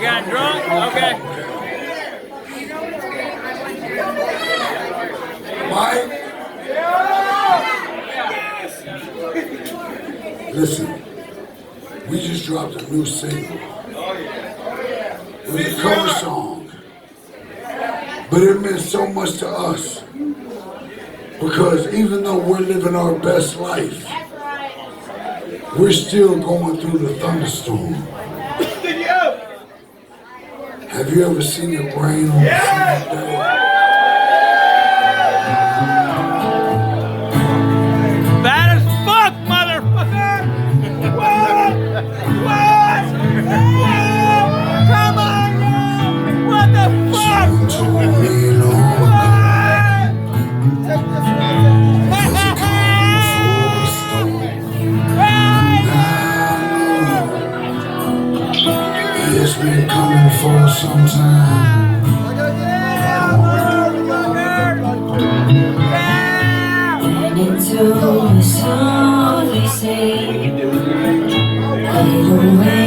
got drunk? Okay. Mike? Listen, we just dropped a new single. It was a cover song. But it meant so much to us. Because even though we're living our best life, we're still going through the thunderstorm. Have you ever seen it rain on a sunny day? Bad as fuck, motherfucker! What? What? Come on, man! What the fuck? Someone told me long ago, it's been coming for some time. And into the song they say, fade away.